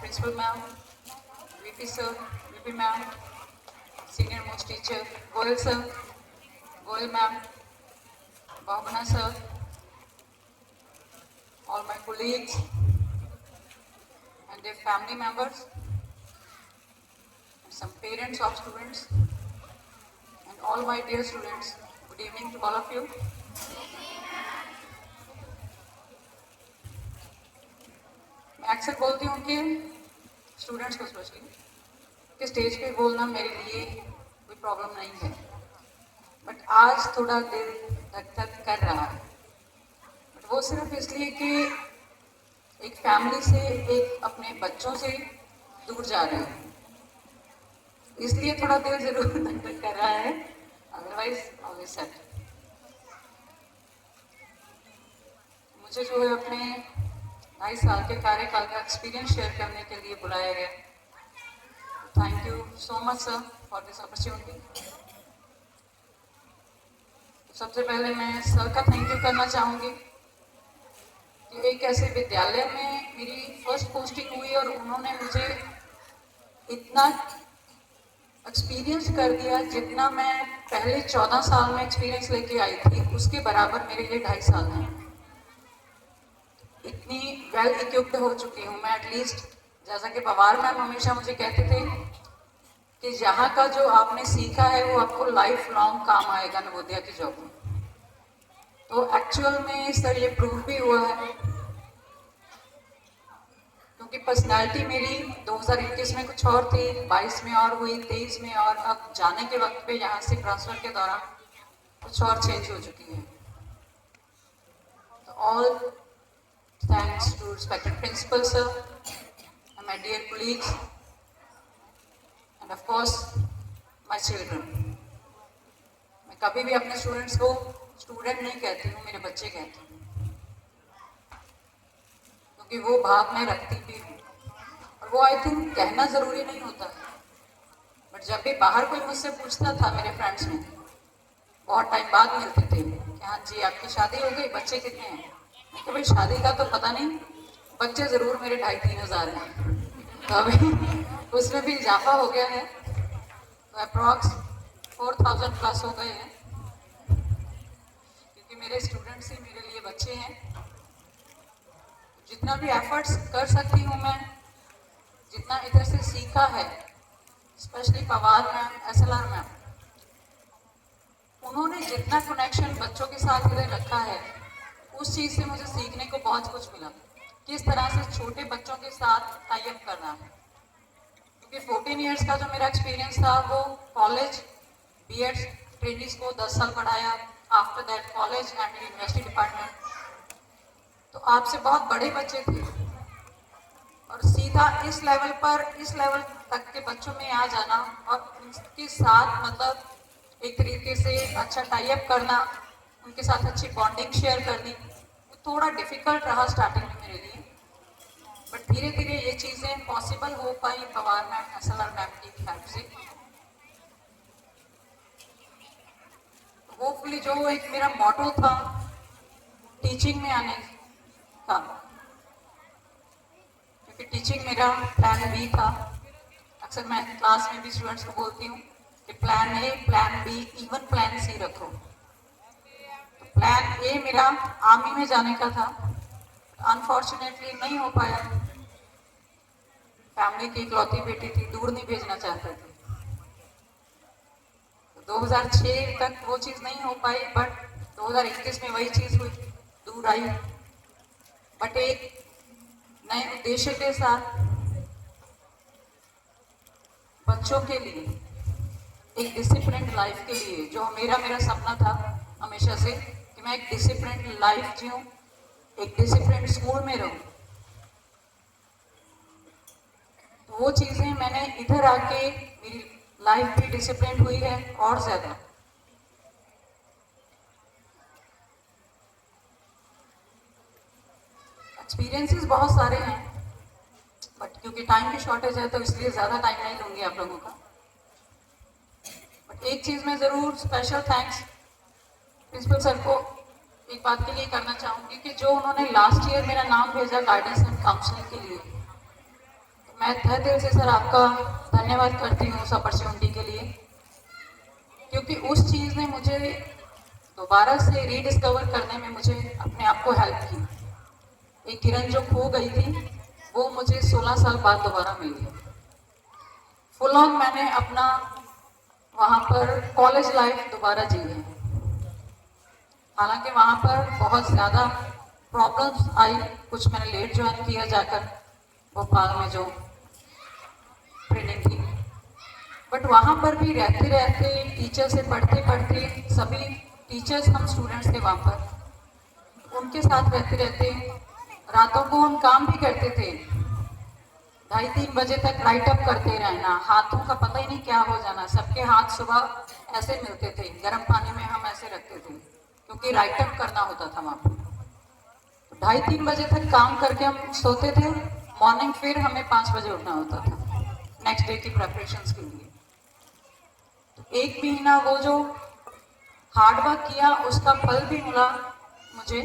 Principal Ma'am, VP Sir, VP Ma'am, Senior Most Teacher, Goyal Sir, Goyal Ma'am, Bhavana Sir, all my colleagues and their family members, and some parents of students, and all my dear students. Good evening to all of you. मैं अक्सर बोलती हूँ कि students को specially कि stage पे बोलना मेरे लिए कोई प्रॉब्लम नहीं है, बट आज थोड़ा दिल धक धक कर रहा है। बट वो सिर्फ इसलिए कि एक फैमिली से, एक अपने बच्चों से दूर जा रहे हैं, इसलिए थोड़ा दिल जरूर धक धक कर रहा है, अदरवाइज ऑलवेज सेट। मुझे जो है अपने 2.5 साल के कार्यकाल का एक्सपीरियंस शेयर करने के लिए बुलाया गया। Thank you so much sir for this opportunity. सबसे पहले मैं सर का थैंक यू करना चाहूँगी कि एक ऐसे विद्यालय में मेरी फर्स्ट पोस्टिंग हुई और उन्होंने मुझे इतना एक्सपीरियंस कर दिया जितना मैं पहले 14 साल में एक्सपीरियंस लेके आई थी, उसके बराबर मेरे लिए 2.5 साल हैं। इतनी वेल इक्विप्ड हो चुकी हूँ मैं, एटलीस्ट जैसा कि पवार मैम हमेशा मुझे कहते थे कि यहाँ का जो आपने सीखा है वो आपको लाइफ लॉन्ग काम आएगा नवोदया की जॉब में। तो एक्चुअल में सर ये प्रूव भी हुआ है, क्योंकि पर्सनालिटी मेरी 2021 में कुछ और थी, 22 में और हुई, 23 में, और अब जाने के वक्त पे यहाँ से ट्रांसफर के दौरान कुछ और चेंज हो चुकी है। तो all thanks to respected principal sir and my dear colleagues and of course my children. मैं कभी भी अपने स्टूडेंट्स को स्टूडेंट नहीं कहती हूँ, मेरे बच्चे कहती हूँ, क्योंकि वो भाव मैं रखती भी हूँ और वो आई थिंक कहना ज़रूरी नहीं होता है। बट जब भी बाहर कोई मुझसे पूछता था, मेरे फ्रेंड्स में बहुत टाइम बाद मिलते थे कि हाँ जी आपकी शादी हो गई, बच्चे कितने हैं? तो भाई शादी का तो पता नहीं, बच्चे ज़रूर मेरे 2,500-3 हज़ार हैं। तो अभी उसमें भी इजाफा हो गया है, तो अप्रॉक्स 4,000 प्लस हो गए हैं, क्योंकि मेरे स्टूडेंट्स ही मेरे लिए बच्चे हैं। जितना भी एफर्ट्स कर सकती हूँ मैं, जितना इधर से सीखा है, specially Pawar ma'am, SLR ma'am, उन्होंने जितना कनेक्शन बच्चों के साथ इधर रखा है, उस चीज़ से मुझे सीखने को बहुत कुछ मिला, किस तरह से छोटे बच्चों के साथ टाई अप करना है। क्योंकि 14 इयर्स का जो मेरा एक्सपीरियंस था वो कॉलेज, BEd ट्रेनिंग्स को 10 साल पढ़ाया, after that college and university department. तो आपसे बहुत बड़े बच्चे थे और सीधा इस लेवल पर, इस लेवल तक के बच्चों में आ जाना और उनके साथ मतलब एक तरीके से अच्छा टाई अप करना, उनके साथ अच्छी बॉन्डिंग शेयर करनी, थोड़ा डिफिकल्ट रहा स्टार्टिंग में मेरे लिए। बट धीरे धीरे ये चीज़ें पॉसिबल हो पाई पवार मैम, SLR मैम की हेल्प से। होपफुली जो एक मेरा मोटो था टीचिंग में आने का, क्योंकि टीचिंग मेरा प्लान B था। अक्सर मैं क्लास में भी स्टूडेंट्स को बोलती हूँ कि plan A, plan B, even plan C रखो। प्लान ए मेरा आर्मी में जाने का था, अनफॉर्चुनेटली नहीं हो पाया। फैमिली की इकलौती बेटी थी, दूर नहीं भेजना चाहते थे, तो 2006 तक वो चीज़ नहीं हो पाई, बट 2021 में वही चीज़ हुई, दूर आई। बट एक नए उद्देश्य के साथ बच्चों के लिए, एक डिसिप्लिन्ड लाइफ के लिए, जो मेरा सपना था हमेशा से कि मैं एक डिसिप्लिन्ड लाइफ जीऊँ, एक डिसिप्लिन्ड स्कूल में रहूँ। तो वो चीज़ें मैंने इधर आके, मेरी लाइफ भी डिसिप्लिन्ड हुई है और ज़्यादा। एक्सपीरियंसेस बहुत सारे हैं, बट क्योंकि टाइम की शॉर्टेज है तो इसलिए ज़्यादा टाइम नहीं लूँगी आप लोगों का। बट एक चीज़ मैं ज़रूर स्पेशल थैंक्स प्रिंसिपल सर को एक बात के लिए करना चाहूँगी कि जो उन्होंने लास्ट ईयर मेरा नाम भेजा गाइडेंस एंड काउंसलिंग के लिए, तो मैं तहे दिल से सर आपका धन्यवाद करती हूँ उस अपॉर्चुनिटी के लिए, क्योंकि उस चीज़ ने मुझे दोबारा से रीडिस्कवर करने में मुझे अपने आप को हेल्प की। एक किरण जो खो गई थी वो मुझे 16 साल बाद दोबारा मिली। फुल ऑन मैंने अपना वहाँ पर कॉलेज लाइफ दोबारा जी है। हालांकि वहाँ पर बहुत ज़्यादा प्रॉब्लम्स आई, कुछ मैंने लेट ज्वाइन किया जाकर भोपाल में जो ट्रेनिंग थी, बट वहाँ पर भी रहते रहते टीचर से पढ़ते पढ़ते, सभी टीचर्स हम स्टूडेंट्स थे वहाँ पर, उनके साथ रहते रहते रातों को हम काम भी करते थे, 2:30-3 बजे तक राइट अप करते रहना, हाथों का पता ही नहीं क्या हो जाना, सबके हाथ सुबह ऐसे मिलते थे, गर्म पानी में हम ऐसे रखते थे क्योंकि राइट अप करना होता था वहाँ पर। 2:30-3 बजे तक काम करके हम सोते थे, मॉर्निंग फिर हमें 5 बजे उठना होता था नेक्स्ट डे की प्रेपरेशंस के लिए। तो 1 महीना वो जो हार्डवर्क किया उसका फल भी मिला मुझे,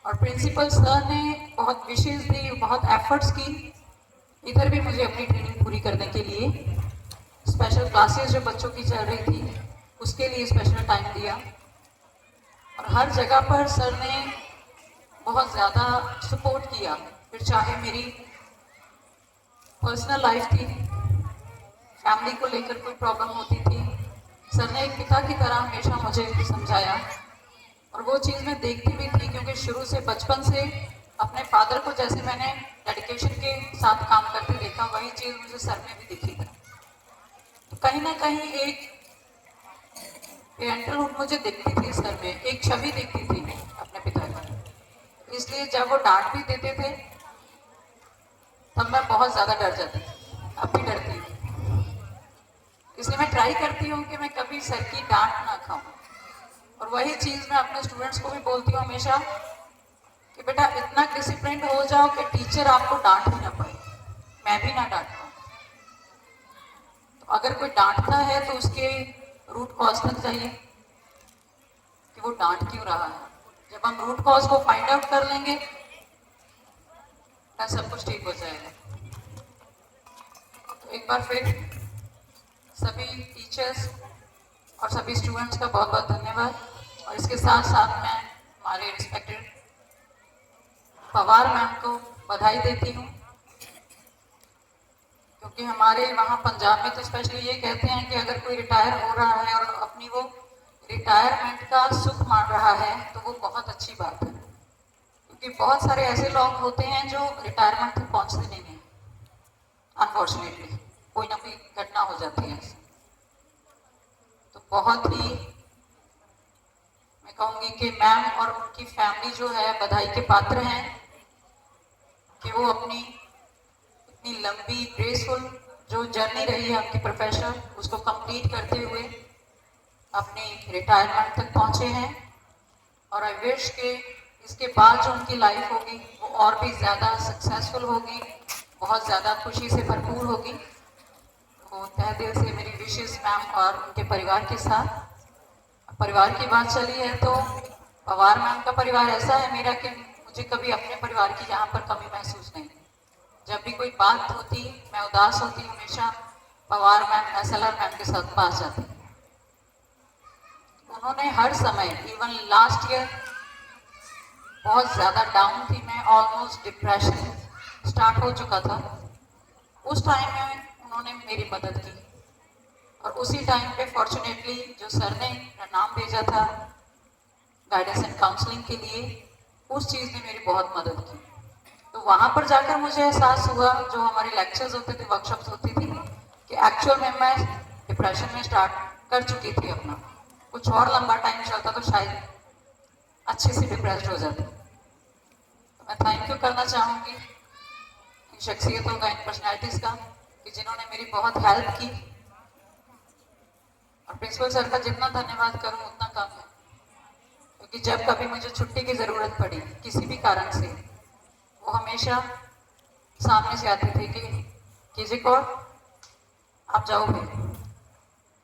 और प्रिंसिपल सर ने बहुत विशेष दी, बहुत एफर्ट्स की इधर भी मुझे अपनी ट्रेनिंग पूरी करने के लिए। स्पेशल क्लासेस जो बच्चों की चल रही थी उसके लिए स्पेशल टाइम दिया, और हर जगह पर सर ने बहुत ज़्यादा सपोर्ट किया। फिर चाहे मेरी पर्सनल लाइफ थी, फैमिली को लेकर कोई प्रॉब्लम होती थी, सर ने एक पिता की तरह हमेशा मुझे समझाया, और वो चीज़ मैं देखती भी थी क्योंकि शुरू से बचपन से अपने फादर को जैसे मैंने डेडिकेशन के साथ काम करते देखा, वही चीज़ मुझे सर में भी दिखी थी। तो कहीं ना कहीं एक पेरेंटलहुड मुझे दिखती थी सर में, एक छवि दिखती थी अपने पिता की। इसलिए जब वो डांट भी देते थे तब मैं बहुत ज़्यादा डर जाती थी, अब भी डरती हूँ। इसलिए मैं ट्राई करती हूँ कि मैं कभी सर की डांट ना खाऊं, और वही चीज़ मैं अपने स्टूडेंट्स को भी बोलती हूँ हमेशा कि बेटा इतना डिसिप्लिन हो जाओ कि टीचर आपको डांट ही ना पाए, मैं भी ना डांट पाऊँ। तो अगर कोई डांटता है तो उसके रूट कॉज तक जाइए कि वो डांट क्यों रहा है। जब हम रूट कॉज को फाइंड आउट कर लेंगे तो सब कुछ ठीक हो जाएगा। तो एक बार फिर सभी टीचर्स और सभी स्टूडेंट्स का बहुत बहुत धन्यवाद, और इसके साथ साथ मैं हमारे रिस्पेक्टेड पवार मैम को बधाई देती हूँ, क्योंकि हमारे वहाँ पंजाब में तो स्पेशली ये कहते हैं कि अगर कोई रिटायर हो रहा है और अपनी वो रिटायरमेंट का सुख मान रहा है तो वो बहुत अच्छी बात है, क्योंकि बहुत सारे ऐसे लोग होते हैं जो रिटायरमेंट तक पहुँचते नहीं हैं। अनफॉर्चुनेटली कोई ना कोई घटना हो जाती है। तो बहुत ही मैं कहूँगी कि मैम और उनकी फैमिली जो है बधाई के पात्र हैं कि वो अपनी इतनी लंबी ग्रेसफुल जो जर्नी रही है उनकी प्रोफेशनल, उसको कंप्लीट करते हुए अपनी रिटायरमेंट तक पहुँचे हैं। और आई विश के इसके बाद जो उनकी लाइफ होगी वो और भी ज़्यादा सक्सेसफुल होगी, बहुत ज़्यादा खुशी से भरपूर होगी। तो तहे दिल से मेरी विशेष मैम और उनके परिवार के साथ। परिवार की बात चली है तो पवार मैम का परिवार ऐसा है मेरा कि मुझे कभी अपने परिवार की यहाँ पर कमी महसूस नहीं। जब भी कोई बात होती, मैं उदास होती, हमेशा पवार मैम, SLR मैम के साथ पास जाती। उन्होंने हर समय, इवन लास्ट ईयर बहुत ज़्यादा डाउन थी मैं, ऑलमोस्ट डिप्रेशन स्टार्ट हो चुका था, उस टाइम में उन्होंने मेरी मदद की। और उसी टाइम पे फॉर्चुनेटली जो सर ने नाम भेजा था गाइडेंस एंड काउंसलिंग के लिए, उस चीज़ ने मेरी बहुत मदद की। तो वहाँ पर जाकर मुझे एहसास हुआ, जो हमारे लेक्चर्स होते थे, वर्कशॉप्स होती थी, कि एक्चुअल में मैं डिप्रेशन में स्टार्ट कर चुकी थी अपना। कुछ और लंबा टाइम चलता तो शायद अच्छे से डिप्रेस्ड हो जाती। तो मैं थैंक यू करना चाहूँगी इन शख्सियतों का, इन पर्सनैलिटीज़ का, कि जिन्होंने मेरी बहुत हेल्प की। और प्रिंसिपल सर का जितना धन्यवाद करूँ उतना कम है, क्योंकि जब कभी मुझे छुट्टी की ज़रूरत पड़ी किसी भी कारण से, वो हमेशा सामने से आते थे कि कीजिए कौर, आप जाओ भी,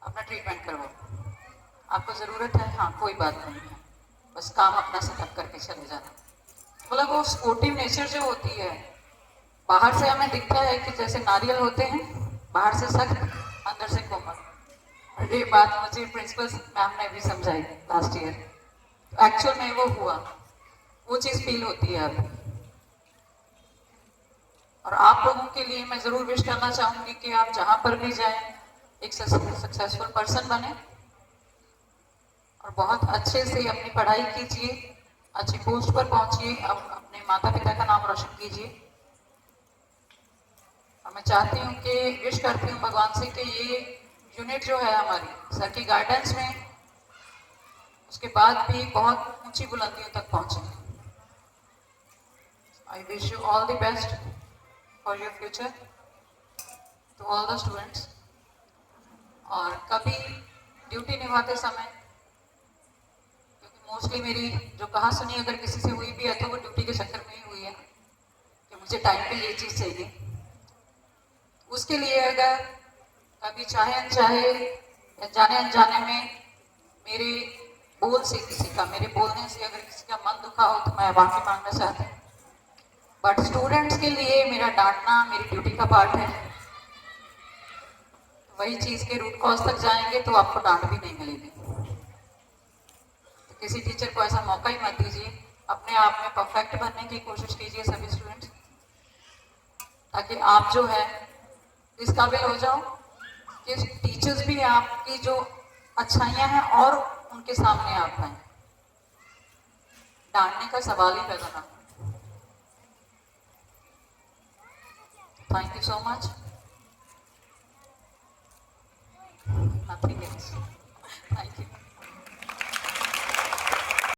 अपना ट्रीटमेंट करवाओ, आपको ज़रूरत है, हाँ कोई बात नहीं है, बस काम अपना सेटअप करके चले जाना। मतलब वो स्पोर्टिव नेचर जो होती है बाहर से हमें दिखता है कि जैसे नारियल होते हैं, बाहर से सख्त अंदर से कोमल। और ये बात मुझे प्रिंसिपल मैम ने भी समझाई लास्ट ईयर, तो एक्चुअल में वो हुआ, वो चीज़ फील होती है अब। और आप लोगों के लिए मैं ज़रूर विश करना चाहूँगी कि आप जहाँ पर भी जाएं एक सक्सेसफुल पर्सन बने और बहुत अच्छे से अपनी पढ़ाई कीजिए, अच्छी पोस्ट पर पहुंचिए, अपने माता पिता का नाम रोशन कीजिए। और मैं चाहती हूँ कि विश करती हूँ भगवान से कि ये यूनिट जो है हमारी सर की गाइडेंस में, उसके बाद भी बहुत ऊंची बुलंदियों तक पहुंचे। I wish you all the best for your future to all the students. और कभी ड्यूटी निभाते समय, क्योंकि मोस्टली मेरी जो कहा सुनी अगर किसी से हुई भी है तो वो ड्यूटी के चक्कर में ही हुई है कि मुझे टाइम पे ये चीज़ चाहिए, उसके लिए अगर कभी चाहे अनचाहे या जाने अनजाने में मेरे बोल से किसी का, मेरे बोलने से अगर किसी का मन दुखा हो तो मैं माफी मांगना चाहती हूँ। बट स्टूडेंट्स के लिए मेरा डांटना मेरी ड्यूटी का पार्ट है। वही चीज़ के रूट कॉज तक जाएंगे तो आपको डांट भी नहीं मिलेगी। तो किसी टीचर को ऐसा मौका ही मत दीजिए। अपने आप में परफेक्ट बनने की कोशिश कीजिए सभी स्टूडेंट्स, ताकि आप जो है इस काबिल हो जाओ कि टीचर्स भी आपकी जो अच्छाइयाँ हैं और उनके सामने आ पाए, डांटने का सवाल ही पैदा ना। Thank you so much. Nothing else. Thank you.